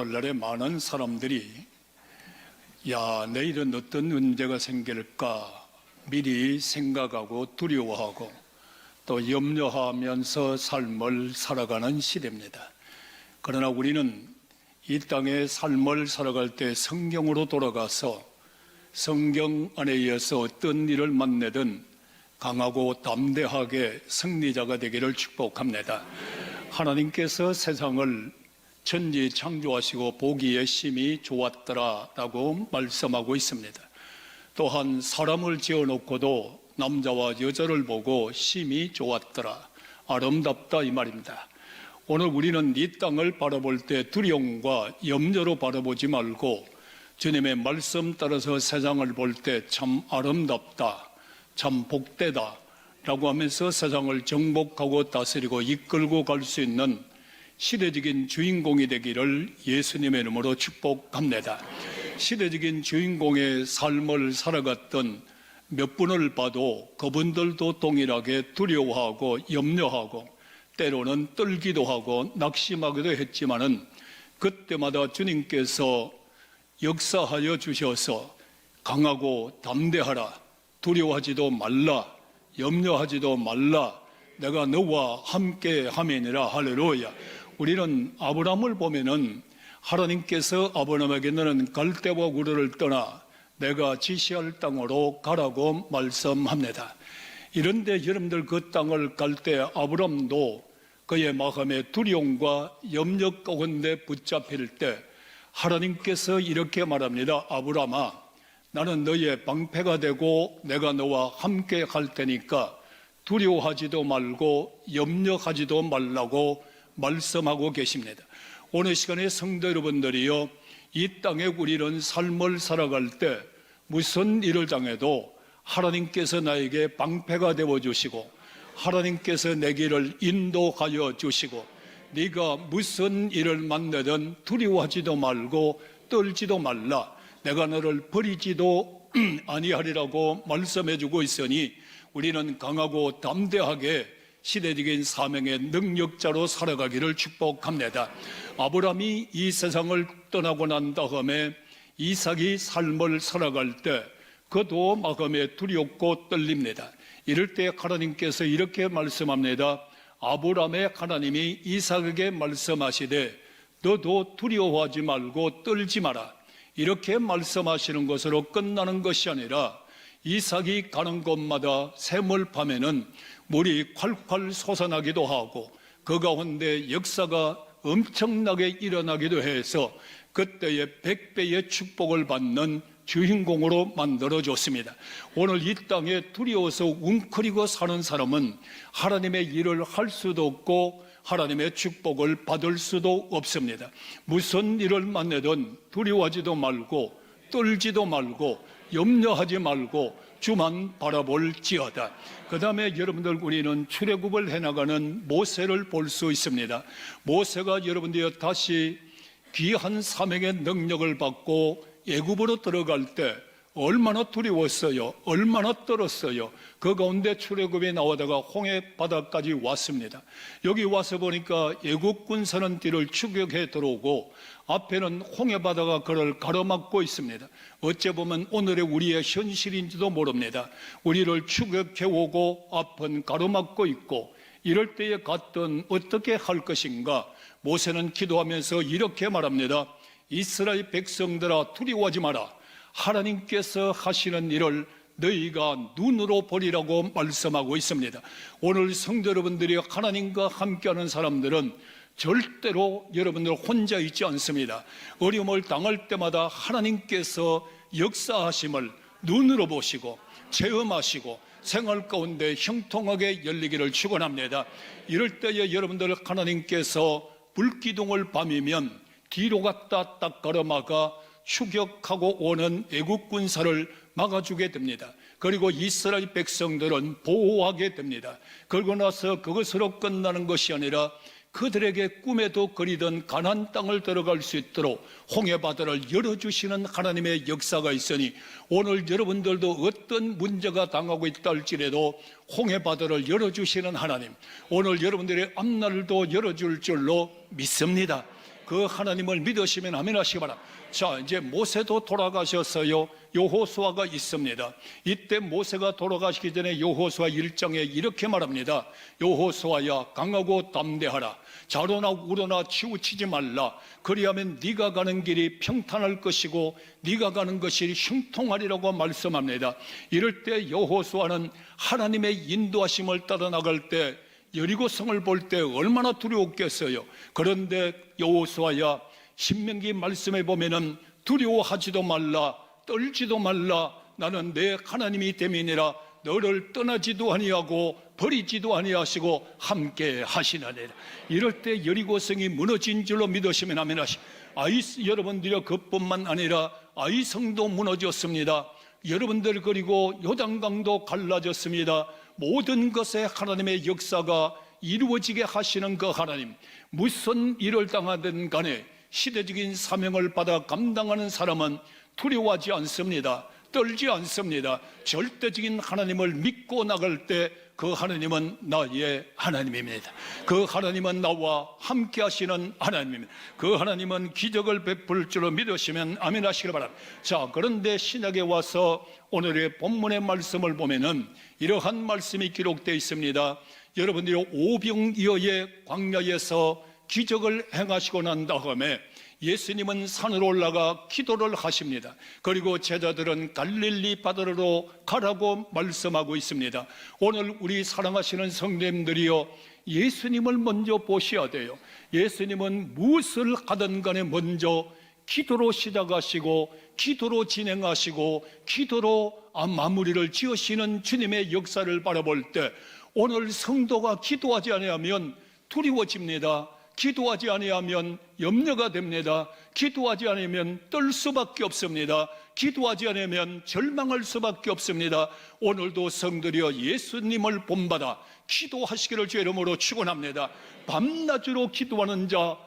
오늘날에 많은 사람들이 내일은 어떤 문제가 생길까 미리 생각하고 두려워하고 또 염려하면서 삶을 살아가는 시대입니다. 그러나 우리는 이 땅의 삶을 살아갈 때 성경으로 돌아가서 성경 안에 의해서 어떤 일을 만나든 강하고 담대하게 승리자가 되기를 축복합니다. 하나님께서 세상을 천지 창조하시고 보기에 심히 좋았더라라고 말씀하고 있습니다. 또한 사람을 지어놓고도 남자와 여자를 보고 심히 좋았더라, 아름답다 이 말입니다. 오늘 우리는 이 땅을 바라볼 때 두려움과 염려로 바라보지 말고 주님의 말씀 따라서 세상을 볼 때 참 아름답다, 참 복되다 라고 하면서 세상을 정복하고 다스리고 이끌고 갈 수 있는 시대적인 주인공이 되기를 예수님의 이름으로 축복합니다. 시대적인 주인공의 삶을 살아갔던 몇 분을 봐도 그분들도 동일하게 두려워하고 염려하고 때로는 떨기도 하고 낙심하기도 했지만은 그때마다 주님께서 역사하여 주셔서 강하고 담대하라, 두려워하지도 말라, 염려하지도 말라, 내가 너와 함께 함이니라. 할렐루야. 우리는 아브라함을 보면은 하나님께서 아브라함에게 너는 갈대와 우르를 떠나 내가 지시할 땅으로 가라고 말씀합니다. 이런데 여러분들 그 땅을 갈 때 아브라함도 그의 마음에 두려움과 염려 가운데 붙잡힐 때 하나님께서 이렇게 말합니다. 아브라함아, 나는 너의 방패가 되고 내가 너와 함께 갈 테니까 두려워하지도 말고 염려하지도 말라고 말씀하고 계십니다. 오늘 시간에 성도 여러분들이요, 이 땅에 우리는 삶을 살아갈 때 무슨 일을 당해도 하나님께서 나에게 방패가 되어주시고 하나님께서 내 길을 인도하여 주시고 네가 무슨 일을 만나든 두려워하지도 말고 떨지도 말라, 내가 너를 버리지도 아니하리라고 말씀해주고 있으니 우리는 강하고 담대하게 시대적인 사명의 능력자로 살아가기를 축복합니다. 아브라함이 이 세상을 떠나고 난 다음에 이삭이 삶을 살아갈 때 그도 마음에 두렵고 떨립니다. 이럴 때 하나님께서 이렇게 말씀합니다. 아브라함의 하나님이 이삭에게 말씀하시되 너도 두려워하지 말고 떨지 마라, 이렇게 말씀하시는 것으로 끝나는 것이 아니라 이삭이 가는 곳마다 샘물밤에는 물이 콸콸 솟아나기도 하고 그 가운데 역사가 엄청나게 일어나기도 해서 그때의 100배의 축복을 받는 주인공으로 만들어줬습니다. 오늘 이 땅에 두려워서 웅크리고 사는 사람은 하나님의 일을 할 수도 없고 하나님의 축복을 받을 수도 없습니다. 무슨 일을 만나든 두려워하지도 말고 떨지도 말고 염려하지 말고 주만 바라볼지어다. 그 다음에 여러분들 우리는 출애굽을 해나가는 모세를 볼 수 있습니다. 모세가 여러분들이 다시 귀한 사명의 능력을 받고 애굽으로 들어갈 때 얼마나 두려웠어요, 얼마나 떨었어요. 그 가운데 출애굽에 나오다가 홍해 바다까지 왔습니다. 여기 와서 보니까 애굽 군사는 뒤를 추격해 들어오고 앞에는 홍해 바다가 그를 가로막고 있습니다. 어째 보면 오늘의 우리의 현실인지도 모릅니다. 우리를 추격해 오고 앞은 가로막고 있고 이럴 때에 갔던 어떻게 할 것인가. 모세는 기도하면서 이렇게 말합니다. 이스라엘 백성들아, 두려워하지 마라. 하나님께서 하시는 일을 너희가 눈으로 보리라고 말씀하고 있습니다. 오늘 성도 여러분들이 하나님과 함께하는 사람들은 절대로 여러분들 혼자 있지 않습니다. 어려움을 당할 때마다 하나님께서 역사하심을 눈으로 보시고 체험하시고 생활 가운데 형통하게 열리기를 축원합니다. 이럴 때에 여러분들 하나님께서 불기둥을 밤이면 뒤로 갔다 딱 가로막아 추격하고 오는 애국 군사를 막아주게 됩니다. 그리고 이스라엘 백성들은 보호하게 됩니다. 그러고 나서 그것으로 끝나는 것이 아니라 그들에게 꿈에도 그리던 가나안 땅을 들어갈 수 있도록 홍해바다를 열어주시는 하나님의 역사가 있으니 오늘 여러분들도 어떤 문제가 당하고 있다 할지라도 홍해바다를 열어주시는 하나님, 오늘 여러분들의 앞날도 열어줄 줄로 믿습니다. 그 하나님을 믿으시면 아멘 하시기 바랍니다. 자, 이제 모세도 돌아가셨어요. 여호수아가 있습니다. 이때 모세가 돌아가시기 전에 여호수아 1장에 이렇게 말합니다. 여호수아야, 강하고 담대하라. 자로나 우로나 치우치지 말라. 그리하면 네가 가는 길이 평탄할 것이고 네가 가는 것이 형통하리라고 말씀합니다. 이럴 때 여호수아는 하나님의 인도하심을 따라 나갈 때 여리고성을 볼 때 얼마나 두려웠겠어요. 그런데 여호수아야, 신명기 말씀에 보면은 두려워하지도 말라, 떨지도 말라. 나는 내 하나님이 됨이니라. 너를 떠나지도 아니하고 버리지도 아니하시고 함께 하시나니라. 이럴 때 여리고성이 무너진 줄로 믿으시면 아멘 하시고, 여러분들이 그뿐만 아니라 아이성도 무너졌습니다. 여러분들 그리고 요단강도 갈라졌습니다. 모든 것에 하나님의 역사가 이루어지게 하시는 그 하나님, 무슨 일을 당하든 간에 시대적인 사명을 받아 감당하는 사람은 두려워하지 않습니다. 떨지 않습니다. 절대적인 하나님을 믿고 나갈 때 그 하나님은 나의 하나님입니다. 그 하나님은 나와 함께 하시는 하나님입니다. 그 하나님은 기적을 베풀 줄로 믿으시면 아멘 하시길 바랍니다. 자, 그런데 신약에 와서 오늘의 본문의 말씀을 보면은 이러한 말씀이 기록되어 있습니다. 여러분들이 오병이어의 광야에서 기적을 행하시고 난 다음에 예수님은 산으로 올라가 기도를 하십니다. 그리고 제자들은 갈릴리 바다로 가라고 말씀하고 있습니다. 오늘 우리 사랑하시는 성도님들이요, 예수님을 먼저 보셔야 돼요. 예수님은 무엇을 하든 간에 먼저 기도로 시작하시고 기도로 진행하시고 기도로 마무리를 지으시는 주님의 역사를 바라볼 때 오늘 성도가 기도하지 아니하면 두려워집니다. 기도하지 아니하면 염려가 됩니다. 기도하지 않으면 떨 수밖에 없습니다. 기도하지 않으면 절망할 수밖에 없습니다. 오늘도 성들이여 예수님을 본받아 기도하시기를 주 이름으로 축원합니다. 밤낮으로 기도하는 자,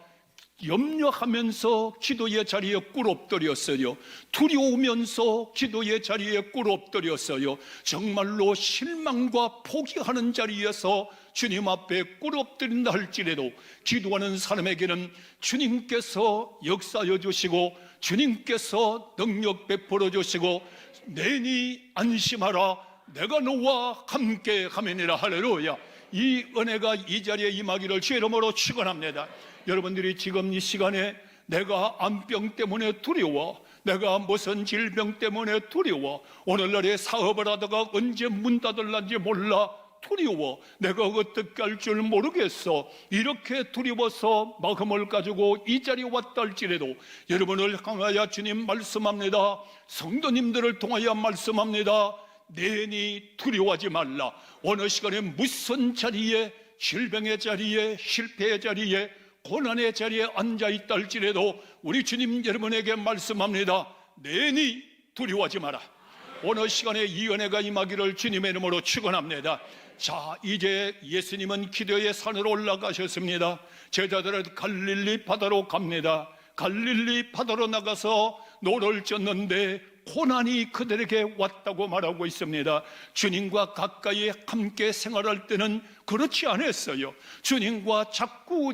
염려하면서 기도의 자리에 꿇 엎드렸어요. 두려우면서 기도의 자리에 꿇 엎드렸어요. 정말로 실망과 포기하는 자리에서 주님 앞에 꿇 엎드린다 할지라도 기도하는 사람에게는 주님께서 역사여 주시고 주님께서 능력 베풀어 주시고 내니 안심하라, 내가 너와 함께 하매니라. 할렐루야. 이 은혜가 이 자리에 임하기를 주 이름으로 축원합니다. 여러분들이 지금 이 시간에 내가 암병 때문에 두려워, 내가 무슨 질병 때문에 두려워, 오늘날에 사업을 하다가 언제 문 닫을란지 몰라 두려워, 내가 어떻게 할 줄 모르겠어, 이렇게 두려워서 마음을 가지고 이 자리에 왔다 할지라도 여러분을 향하여 주님 말씀합니다. 성도님들을 통하여 말씀합니다. 내니 두려워하지 말라. 어느 시간에 무슨 자리에, 질병의 자리에, 실패의 자리에, 고난의 자리에 앉아있다 할지라도 우리 주님 여러분에게 말씀합니다. 내니 두려워하지 마라. 어느 시간에 이 은혜가 임하기를 주님의 이름으로 축원합니다. 자, 이제 예수님은 기도의 산으로 올라가셨습니다. 제자들은 갈릴리 바다로 갑니다. 갈릴리 바다로 나가서 노를 젓는데 고난이 그들에게 왔다고 말하고 있습니다. 주님과 가까이 함께 생활할 때는 그렇지 않았어요. 주님과 자꾸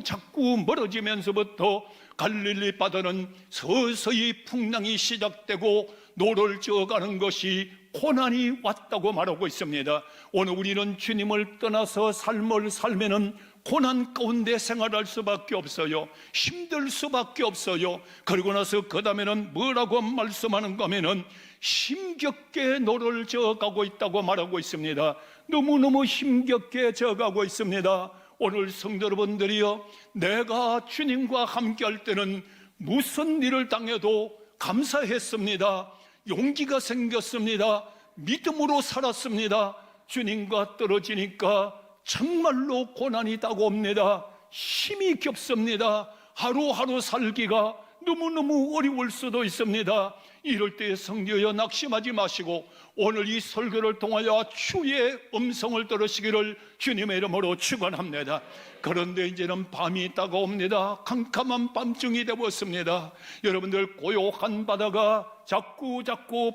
멀어지면서부터 갈릴리 바다는 서서히 풍랑이 시작되고 노를 저어가는 것이 고난이 왔다고 말하고 있습니다. 오늘 우리는 주님을 떠나서 삶을 살면은 고난 가운데 생활할 수밖에 없어요. 힘들 수밖에 없어요. 그러고 나서 그 다음에는 뭐라고 말씀하는가 하면은 힘겹게 노를 저어가고 있다고 말하고 있습니다. 너무너무 힘겹게 저어가고 있습니다. 오늘 성도 여러분들이요, 내가 주님과 함께 할 때는 무슨 일을 당해도 감사했습니다. 용기가 생겼습니다. 믿음으로 살았습니다. 주님과 떨어지니까 정말로 고난이 다가옵니다. 힘이 겹습니다. 하루하루 살기가 너무너무 어려울 수도 있습니다. 이럴 때 성도여 낙심하지 마시고 오늘 이 설교를 통하여 주의 음성을 들으시기를 주님의 이름으로 축원합니다. 그런데 이제는 밤이 다가옵니다. 캄캄한 밤중이 되었습니다. 여러분들 고요한 바다가 자꾸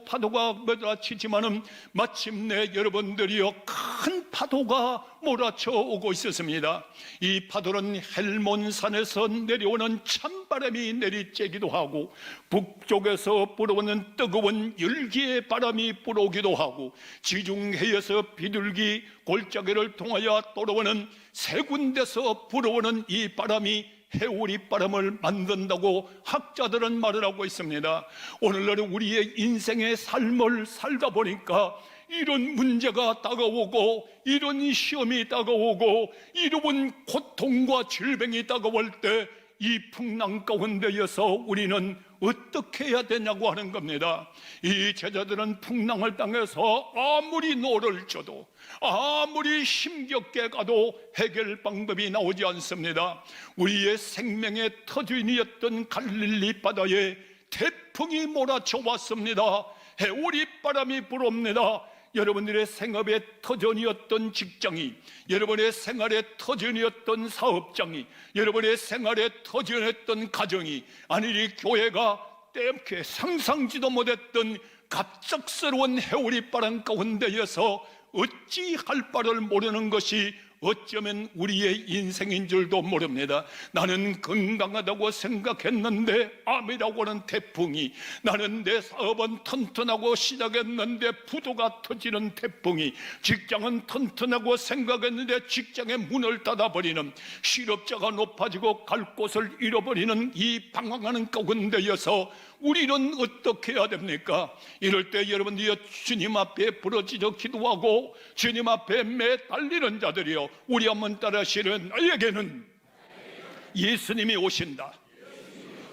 파도가 몰아치지만은 마침내 여러분들이요 큰 파도가 몰아쳐 오고 있었습니다. 이 파도는 헬몬산에서 내려오는 찬바람 찬바람이 내리쬐기도 하고 북쪽에서 불어오는 뜨거운 열기의 바람이 불어오기도 하고 지중해에서 비둘기 골짜기를 통하여 돌아오는 세 군데서 불어오는 이 바람이 해오리 바람을 만든다고 학자들은 말을 하고 있습니다. 오늘날 우리의 인생의 삶을 살다 보니까 이런 문제가 다가오고 이런 시험이 다가오고 이런 고통과 질병이 다가올 때 이 풍랑 가운데에서 우리는 어떻게 해야 되냐고 하는 겁니다. 이 제자들은 풍랑을 당해서 아무리 노를 져도 아무리 힘겹게 가도 해결 방법이 나오지 않습니다. 우리의 생명의 터전이었던 갈릴리 바다에 태풍이 몰아쳐 왔습니다. 해오리 바람이 불어옵니다. 여러분들의 생업의 터전이었던 직장이, 여러분의 생활의 터전이었던 사업장이, 여러분의 생활의 터전이었던 가정이, 아니 이 교회가 때문에 상상지도 못했던 갑작스러운 해오리 바람 가운데에서 어찌할 바를 모르는 것이 어쩌면 우리의 인생인 줄도 모릅니다. 나는 건강하다고 생각했는데 암이라고 하는 태풍이, 나는 내 사업은 튼튼하고 시작했는데 부도가 터지는 태풍이, 직장은 튼튼하고 생각했는데 직장의 문을 닫아버리는, 실업자가 높아지고 갈 곳을 잃어버리는 이 방황하는 가운데여서 우리는 어떻게 해야 됩니까? 이럴 때 여러분들이 주님 앞에 부러지려 기도하고 주님 앞에 매달리는 자들이요, 우리 한번 따라하시는 나에게는 예수님이 오신다.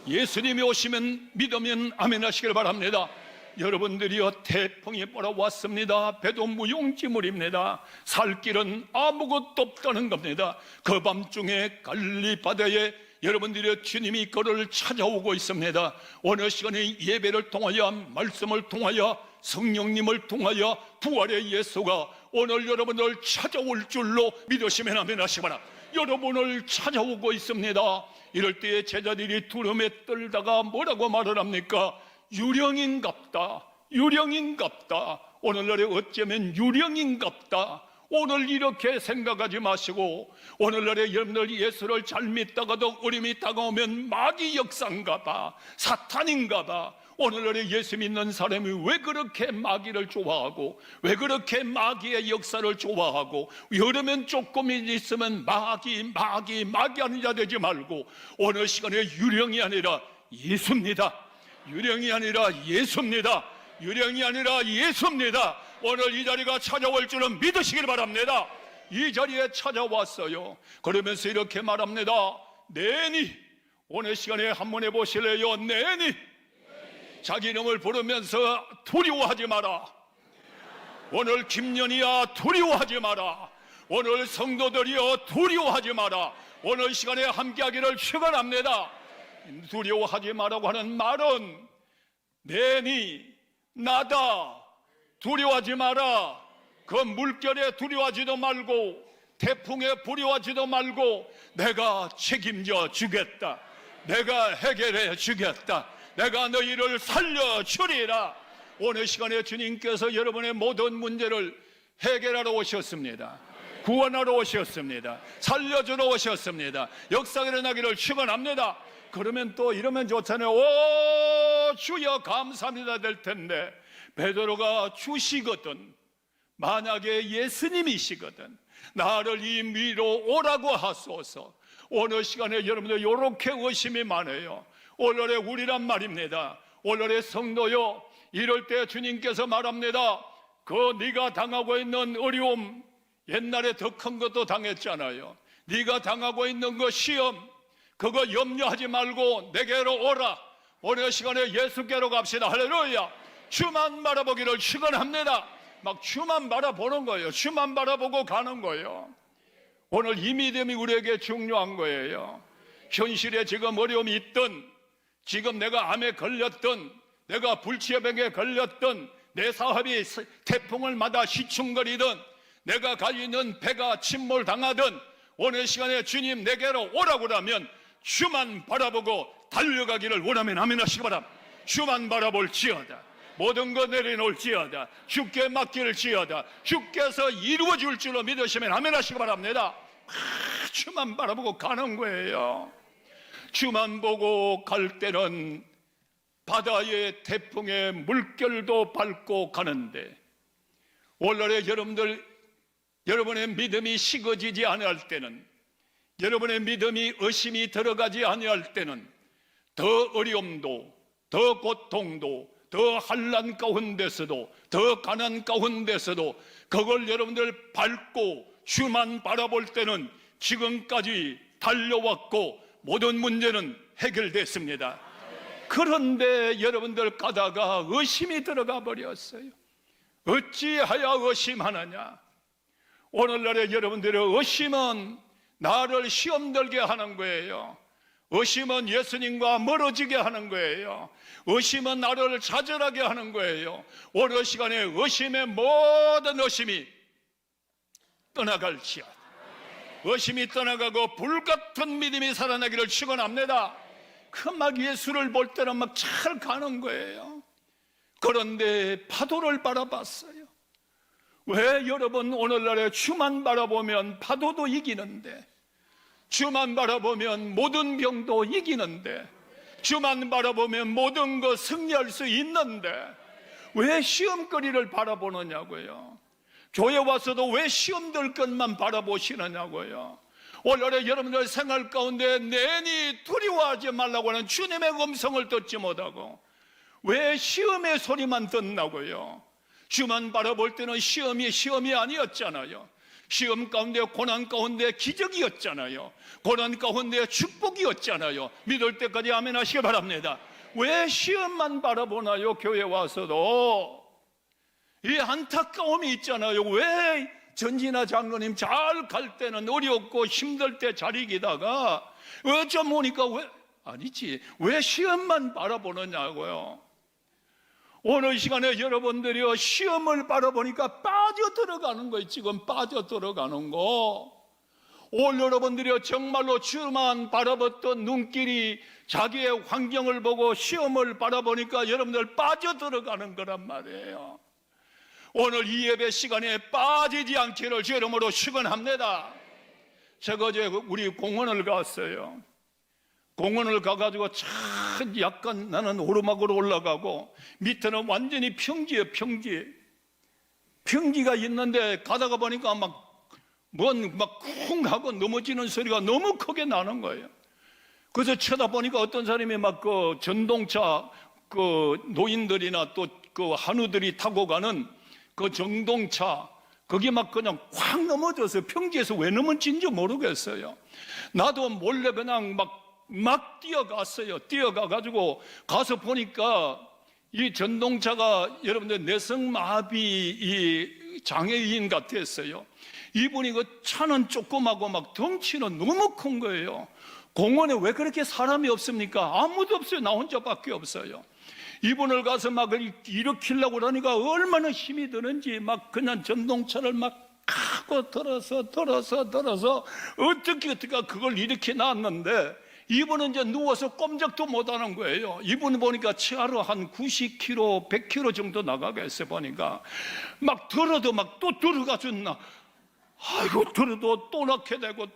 예수님이 오시면 믿으면 아멘 하시길 바랍니다. 여러분들이요, 태풍이 몰아왔습니다. 배도 무용지물입니다. 살 길은 아무것도 없다는 겁니다. 그 밤중에 갈릴리 바다에 여러분들의 주님이 그를 찾아오고 있습니다. 어느 시간에 예배를 통하여, 말씀을 통하여, 성령님을 통하여 부활의 예수가 오늘 여러분을 찾아올 줄로 믿으시면 아멘 하시기 바랍니다. 여러분을 찾아오고 있습니다. 이럴 때에 제자들이 두려움에 떨다가 뭐라고 말을 합니까? 유령인갑다, 유령인갑다. 오늘날에 어쩌면 유령인갑다. 오늘 이렇게 생각하지 마시고, 오늘날에 여러분들 예수를 잘 믿다가도 어려움이 다가오면 마귀 역사인가봐, 사탄인가봐. 오늘날에 예수 믿는 사람이 왜 그렇게 마귀를 좋아하고, 왜 그렇게 마귀의 역사를 좋아하고, 여름엔 조금 있으면 마귀 하는 자 되지 말고 어느 시간에 유령이 아니라 예수입니다. 유령이 아니라 예수입니다. 유령이 아니라 예수입니다. 오늘 이 자리가 찾아올 줄은 믿으시길 바랍니다. 이 자리에 찾아왔어요. 그러면서 이렇게 말합니다. 내니, 오늘 시간에 한번 해보실래요? 내니, 자기 이름을 부르면서 두려워하지 마라. 오늘 김연이야, 두려워하지 마라. 오늘 성도들이여, 두려워하지 마라. 오늘 시간에 함께하기를 축원합니다. 두려워하지 마라고 하는 말은 내니, 나다, 두려워하지 마라. 그 물결에 두려워하지도 말고 태풍에 두려워하지도 말고 내가 책임져 주겠다. 내가 해결해 주겠다. 내가 너희를 살려주리라. 오늘 시간에 주님께서 여러분의 모든 문제를 해결하러 오셨습니다. 구원하러 오셨습니다. 살려주러 오셨습니다. 역사가 일어나기를 축원합니다. 그러면 또 이러면 좋잖아요. 오 주여 감사합니다 될 텐데, 베드로가 주시거든, 만약에 예수님이시거든 나를 이 위로 오라고 하소서. 오늘 시간에 여러분들 이렇게 의심이 많아요. 오늘의 우리란 말입니다. 오늘의 성도요, 이럴 때 주님께서 말합니다. 그 네가 당하고 있는 어려움, 옛날에 더 큰 것도 당했잖아요. 네가 당하고 있는 그 시험, 그거 염려하지 말고 내게로 오라. 오늘 시간에 예수께로 갑시다. 할렐루야. 주만 바라보기를 축원합니다. 막 주만 바라보는 거예요. 주만 바라보고 가는 거예요. 오늘 이 믿음이 우리에게 중요한 거예요. 현실에 지금 어려움이 있든, 지금 내가 암에 걸렸든, 내가 불치병에 걸렸든, 내 사업이 태풍을 맞아 시충거리든, 내가 가지고 있는 배가 침몰당하든, 오늘 시간에 주님 내게로 오라고 하면 주만 바라보고 달려가기를 원하면 아멘 하시기 바랍니다. 주만 바라볼지어다. 모든 것 내려놓을지어다. 주께 맡길지어다. 주께서 이루어줄 줄로 믿으시면 아멘 하시기 바랍니다. 주만 바라보고 가는 거예요. 주만 보고 갈 때는 바다의 태풍에 물결도 밟고 가는데, 오늘날에 여러분의 믿음이 식어지지 아니할 때는, 여러분의 믿음이 의심이 들어가지 아니할 때는 더 어려움도, 더 고통도, 더 환난 가운데서도, 더 가난 가운데서도 그걸 여러분들 밟고 주만 바라볼 때는 지금까지 달려왔고 모든 문제는 해결됐습니다. 그런데 여러분들 가다가 의심이 들어가 버렸어요. 어찌하여 의심하느냐? 오늘날에 여러분들의 의심은 나를 시험 들게 하는 거예요. 의심은 예수님과 멀어지게 하는 거예요. 의심은 나를 좌절하게 하는 거예요. 오늘 시간에 의심의 모든 의심이 떠나갈지어다. 의심이 떠나가고 불같은 믿음이 살아나기를 축원합니다. 그 막 예수를 볼 때는 막 잘 가는 거예요. 그런데 파도를 바라봤어요. 왜 여러분 오늘날에 주만 바라보면 파도도 이기는데, 주만 바라보면 모든 병도 이기는데, 주만 바라보면 모든 것 승리할 수 있는데 왜 시험거리를 바라보느냐고요. 교회 와서도 왜 시험될 것만 바라보시느냐고요. 오늘날에 여러분들 생활 가운데 내니 두려워하지 말라고 하는 주님의 음성을 듣지 못하고 왜 시험의 소리만 듣나고요. 주만 바라볼 때는 시험이 아니었잖아요. 시험 가운데 고난 가운데 기적이었잖아요. 고난 가운데 축복이었잖아요. 믿을 때까지 아멘 하시기 바랍니다. 왜 시험만 바라보나요? 교회 와서도 이 안타까움이 있잖아요. 왜 전진아 장로님 잘 갈 때는 어렵고 힘들 때 잘 이기다가 어쩜 보니까 왜 시험만 바라보느냐고요. 오늘 시간에 여러분들이 시험을 바라보니까 빠져들어가는 거예요. 지금 빠져들어가는 거. 오늘 여러분들이 정말로 주만 바라봤던 눈길이 자기의 환경을 보고 시험을 바라보니까 여러분들 빠져들어가는 거란 말이에요. 오늘 이 예배 시간에 빠지지 않기를 주 이름으로 축원합니다. 제가 어제 우리 공원을 갔어요. 공원을 가가지고 참 약간 나는 오르막으로 올라가고 밑에는 완전히 평지예요. 평지가 있는데 가다가 보니까 막 쿵 하고 넘어지는 소리가 너무 크게 나는 거예요. 그래서 쳐다보니까 어떤 사람이 막 그 전동차 노인들이나 또 그 한우들이 타고 가는 그 전동차 거기 막 그냥 확 넘어져서 평지에서 왜 넘어진지 모르겠어요. 나도 몰래 그냥 막 뛰어갔어요. 뛰어가가지고 가서 보니까 이 전동차가 여러분들 내성마비 이 장애인 같았어요. 이분이 그 차는 조그마고 막 덩치는 너무 큰 거예요. 공원에 왜 그렇게 사람이 없습니까? 아무도 없어요. 나 혼자밖에 없어요. 이분을 가서 막 일으키려고 그러니까 얼마나 힘이 드는지 막 그냥 전동차를 막 하고 들어서 어떻게 그걸 일으켜 놨는데 이분은 이제 누워서 꼼짝도 못하는 거예요. 이분 보니까 치아로 한 90kg, 100kg 정도 나가겠어요. 보니까 막 들어도 막 또 들어가줬나. 아이고 들어도 또 낳게 되고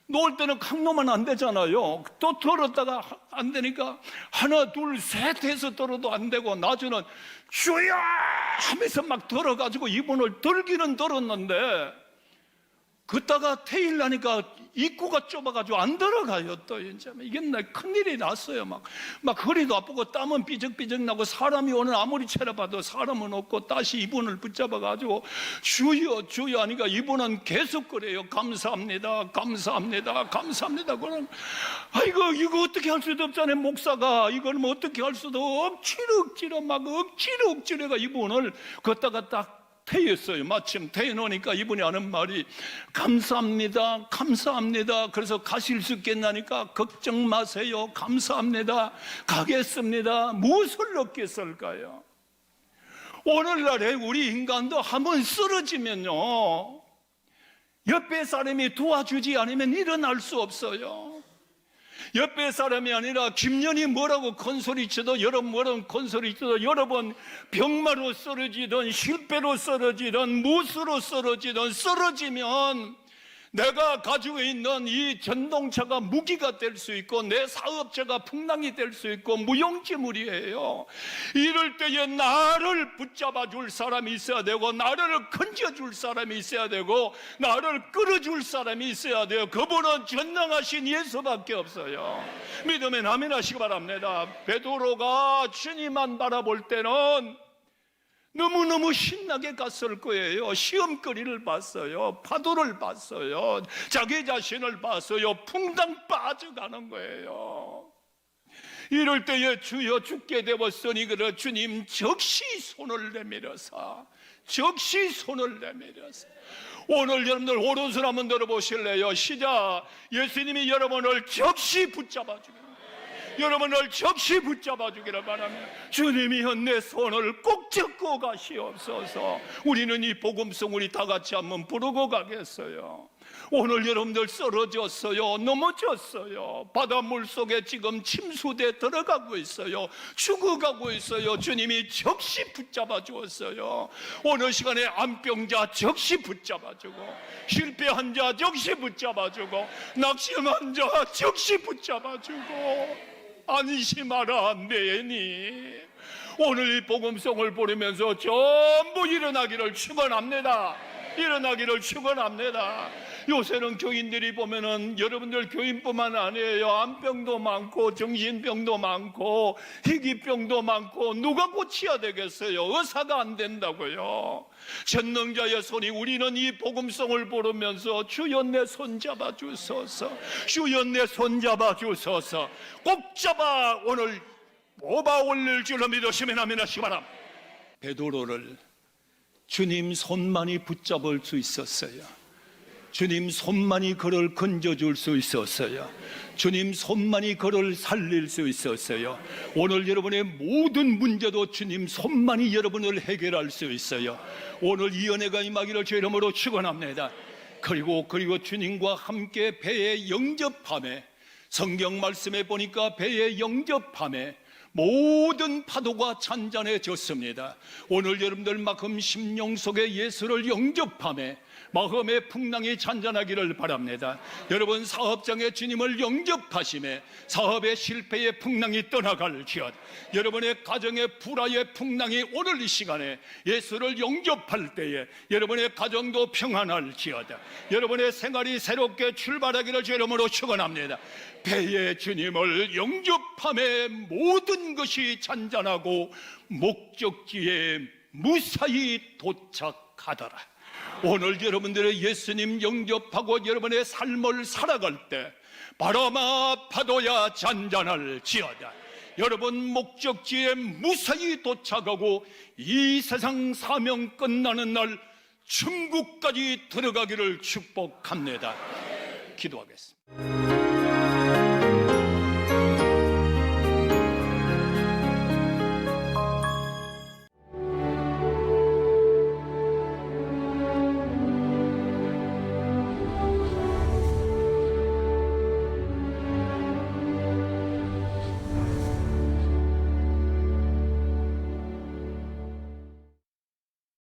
놓을 때는 강로만 안 되잖아요. 또 들었다가 안 되니까 하나 둘 셋 해서 들어도 안 되고 나중에는 주여 하면서 막 들어가지고 이분을 들기는 들었는데 그따가 태일 나니까 입구가 좁아가지고 안 들어가요. 또 이제 이게 큰일이 났어요. 막 허리도 아프고 땀은 삐적삐적 나고 사람이 오늘 아무리 찾아봐도 사람은 없고 다시 이분을 붙잡아가지고 주여 하니까 이분은 계속 그래요. 감사합니다. 그럼 아이고 이거 어떻게 할 수도 없잖아요. 목사가 이걸 뭐 어떻게 할 수도 억지로 해가 이분을 걷다가 딱 태였어요. 마침 태워놓으니까 이분이 하는 말이 감사합니다. 그래서 가실 수 있겠나니까 걱정 마세요. 감사합니다. 가겠습니다. 무엇을 얻겠을까요? 오늘날에 우리 인간도 한번 쓰러지면요 옆에 사람이 도와주지 않으면 일어날 수 없어요. 옆에 사람이 아니라 김연이 뭐라고 큰소리쳐도 여러 번 병마로 쓰러지든 실패로 쓰러지든 무수로 쓰러지면 내가 가지고 있는 이 전동차가 무기가 될 수 있고 내 사업체가 풍랑이 될 수 있고 무용지물이에요. 이럴 때에 나를 붙잡아 줄 사람이 있어야 되고 나를 건져줄 사람이 있어야 되고 나를 끌어줄 사람이 있어야 돼요. 그분은 전능하신 예수밖에 없어요. 믿으면 아멘 하시기 바랍니다. 베드로가 주님만 바라볼 때는 너무너무 신나게 갔을 거예요. 시험거리를 봤어요. 파도를 봤어요. 자기 자신을 봤어요. 풍당 빠져가는 거예요. 이럴 때에 주여 죽게 되었으니 그래 주님 적시 손을 내밀어서 적시 손을 내밀어서 오늘 여러분들 오른손 한번 들어보실래요? 시작. 예수님이 여러분을 적시 붙잡아 주겠습니다. 여러분을 적시 붙잡아 주기를 바랍니다. 주님이여 내 손을 꼭 잡고 가시옵소서. 우리는 이 복음성 우리 다 같이 한번 부르고 가겠어요. 오늘 여러분들 쓰러졌어요. 넘어졌어요. 바닷물 속에 지금 침수돼 들어가고 있어요. 죽어가고 있어요. 주님이 적시 붙잡아 주었어요. 오늘 시간에 암병자 적시 붙잡아 주고 실패한 자 적시 붙잡아 주고 낙심한 자 적시 붙잡아 주고 안심하라 내니 오늘 이 복음성을 보내면서 전부 일어나기를 축원합니다. 일어나기를 축원합니다. 요새는 교인들이 보면은 여러분들 교인뿐만 아니에요. 암병도 많고 정신병도 많고 희귀병도 많고 누가 고쳐야 되겠어요? 의사가 안 된다고요. 전능자의 손이 우리는 이 복음성을 부르면서 주여 내 손 잡아 주소서. 주여 내 손 잡아 주소서. 꼭 잡아 오늘 뽑아 올릴 줄로 믿으시면 아멘 하시기 바랍니다. 베드로를 주님 손만이 붙잡을 수 있었어요. 주님 손만이 그를 건져줄 수 있었어요. 주님 손만이 그를 살릴 수 있었어요. 오늘 여러분의 모든 문제도 주님 손만이 여러분을 해결할 수 있어요. 오늘 이 은혜가 임하기를 주 이름으로 축원합니다. 그리고 주님과 함께 배에 영접함에 성경 말씀에 보니까 배에 영접함에 모든 파도가 잔잔해졌습니다. 오늘 여러분들 마음 심령 속에 예수를 영접함에 마음의 풍랑이 잔잔하기를 바랍니다. 여러분 사업장에 주님을 영접하심에 사업의 실패의 풍랑이 떠나갈지어다. 여러분의 가정의 불화의 풍랑이 오늘 이 시간에 예수를 영접할 때에 여러분의 가정도 평안할지어다. 여러분의 생활이 새롭게 출발하기를 주 이름으로 축원합니다. 배에 주님을 영접함에 모든 것이 잔잔하고 목적지에 무사히 도착하더라. 오늘 여러분들의 예수님 영접하고 여러분의 삶을 살아갈 때 바람아 파도야 잔잔할지어다. 여러분 목적지에 무사히 도착하고 이 세상 사명 끝나는 날 천국까지 들어가기를 축복합니다. 기도하겠습니다.